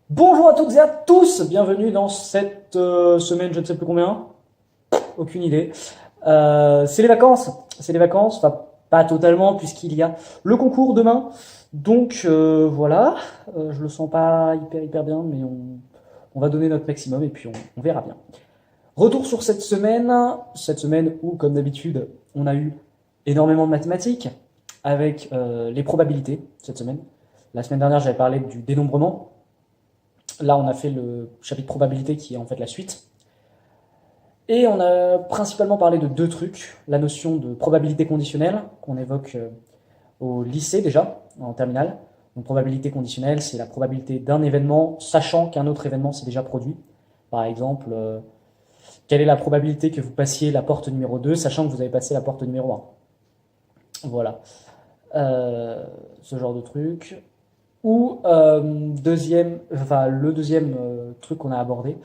Bonjour à toutes et à tous, bienvenue dans cette semaine, je ne sais plus combien, aucune idée. C'est les vacances, enfin pas totalement puisqu'il y a le concours demain. Donc voilà, je le sens pas hyper bien, mais on va donner notre maximum et puis on verra bien. Retour sur cette semaine où comme d'habitude on a eu énormément de mathématiques avec les probabilités cette semaine. La semaine dernière j'avais parlé du dénombrement. Là, on a fait le chapitre probabilité qui est en fait la suite. Et on a principalement parlé de deux trucs. La notion de probabilité conditionnelle, qu'on évoque au lycée déjà, en terminale. Donc probabilité conditionnelle, c'est la probabilité d'un événement, sachant qu'un autre événement s'est déjà produit. Par exemple, quelle est la probabilité que vous passiez la porte numéro 2, sachant que vous avez passé la porte numéro 1. Voilà. Ce genre de truc. Ou le deuxième truc qu'on a abordé,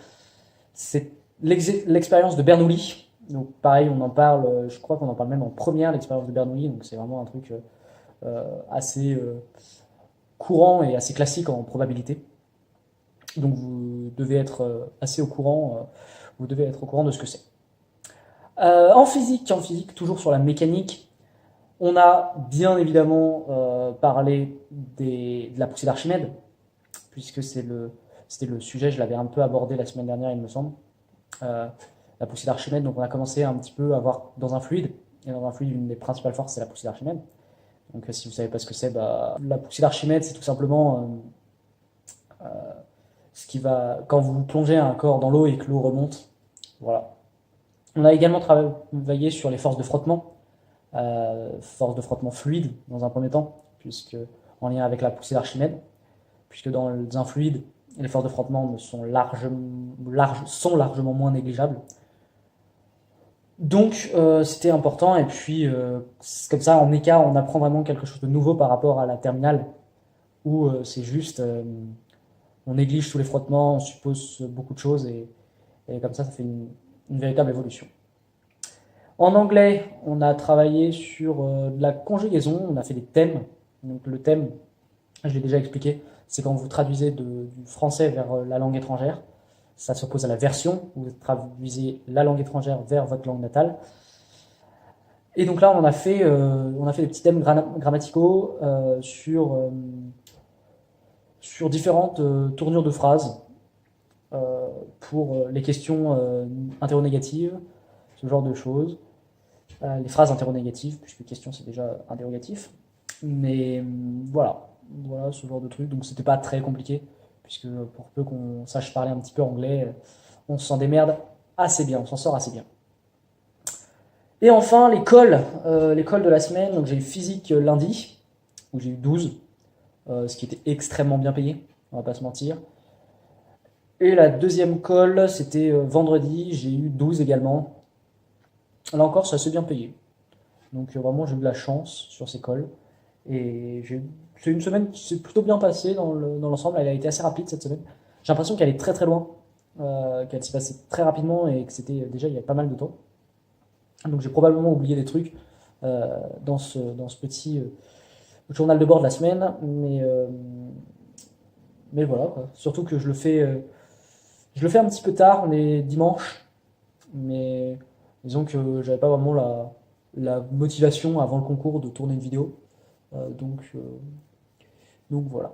c'est l'expérience de Bernoulli. Donc pareil, on en parle, je crois qu'on en parle même en première, l'expérience de Bernoulli. Donc c'est vraiment un truc assez courant et assez classique en probabilité. Donc vous devez être assez au courant, vous devez être au courant de ce que c'est. En physique, toujours sur la mécanique, on a bien évidemment parlé de la poussée d'Archimède, puisque c'était le sujet, je l'avais un peu abordé la semaine dernière, il me semble. euh, la poussée d'Archimède. Donc on a commencé un petit peu à voir dans un fluide. Et dans un fluide, une des principales forces, c'est la poussée d'Archimède. Donc si vous savez pas ce que c'est, la poussée d'Archimède, c'est tout simplement ce qui va quand vous plongez un corps dans l'eau et que l'eau remonte. Voilà. On a également travaillé sur les forces de frottement fluide dans un premier temps, puisque en lien avec la poussée d'Archimède, puisque dans un fluide, les forces de frottement sont largement moins négligeables. Donc c'était important et puis comme ça en écart on apprend vraiment quelque chose de nouveau par rapport à la terminale où c'est juste on néglige tous les frottements, on suppose beaucoup de choses et comme ça fait une véritable évolution. En anglais on a travaillé sur de la conjugaison, on a fait des thèmes. Donc le thème, je l'ai déjà expliqué, c'est quand vous traduisez du français vers la langue étrangère. Ça s'oppose à la version, où vous traduisez la langue étrangère vers votre langue natale. Et donc là, on a fait des petits thèmes grammaticaux sur différentes tournures de phrases pour les questions interrogatives, ce genre de choses. Les phrases interrogatives, puisque question c'est déjà interrogatif. Mais voilà ce genre de truc. Donc c'était pas très compliqué, puisque pour peu qu'on sache parler un petit peu anglais, on s'en démerde assez bien, on s'en sort assez bien. Et enfin, l'école de la semaine. Donc j'ai eu physique lundi, où j'ai eu 12, ce qui était extrêmement bien payé, on va pas se mentir. Et la deuxième colle, c'était vendredi, j'ai eu 12 également. Là encore, c'est assez bien payé. Donc vraiment, j'ai eu de la chance sur ces colles. Et c'est une semaine qui s'est plutôt bien passée dans l'ensemble. Elle a été assez rapide cette semaine. J'ai l'impression qu'elle est très loin, qu'elle s'est passée très rapidement et que c'était déjà il y a pas mal de temps. Donc j'ai probablement oublié des trucs dans ce petit journal de bord de la semaine, mais voilà, quoi. Surtout que je le fais un petit peu tard, on est dimanche, mais disons que j'avais pas vraiment la motivation avant le concours de tourner une vidéo, donc voilà.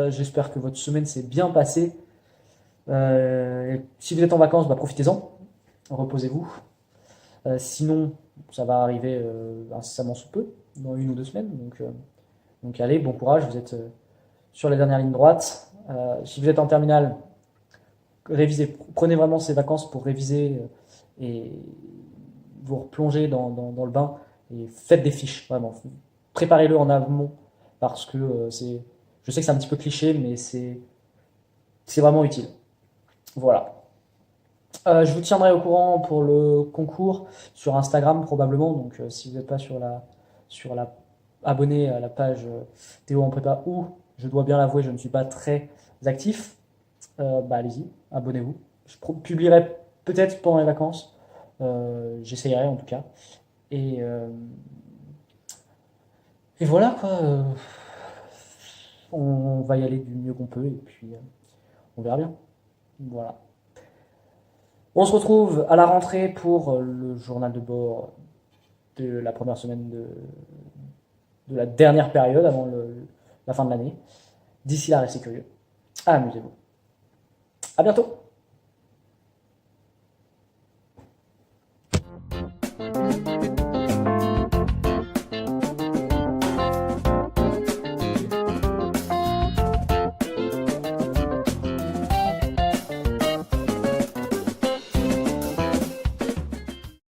J'espère que votre semaine s'est bien passée. Si vous êtes en vacances, profitez-en, reposez-vous. Sinon, ça va arriver incessamment sous peu, dans une ou deux semaines, donc allez, bon courage, vous êtes sur les dernières lignes droites. Si vous êtes en terminale, révisez, prenez vraiment ces vacances pour réviser et vous replonger dans le bain et faites des fiches, vraiment. Préparez-le en amont parce que je sais que c'est un petit peu cliché, mais c'est vraiment utile. Voilà. Je vous tiendrai au courant pour le concours sur Instagram probablement. Donc si vous n'êtes pas sur la abonné à la page Théo en prépa ou je dois bien l'avouer, je ne suis pas très actif. Allez-y, abonnez-vous. Je publierai peut-être pendant les vacances. J'essayerai en tout cas. Et, euh, et voilà quoi. On va y aller du mieux qu'on peut et puis on verra bien. Voilà. On se retrouve à la rentrée pour le journal de bord de la première semaine de la dernière période avant la fin de l'année. D'ici là, restez curieux. Amusez-vous. À bientôt.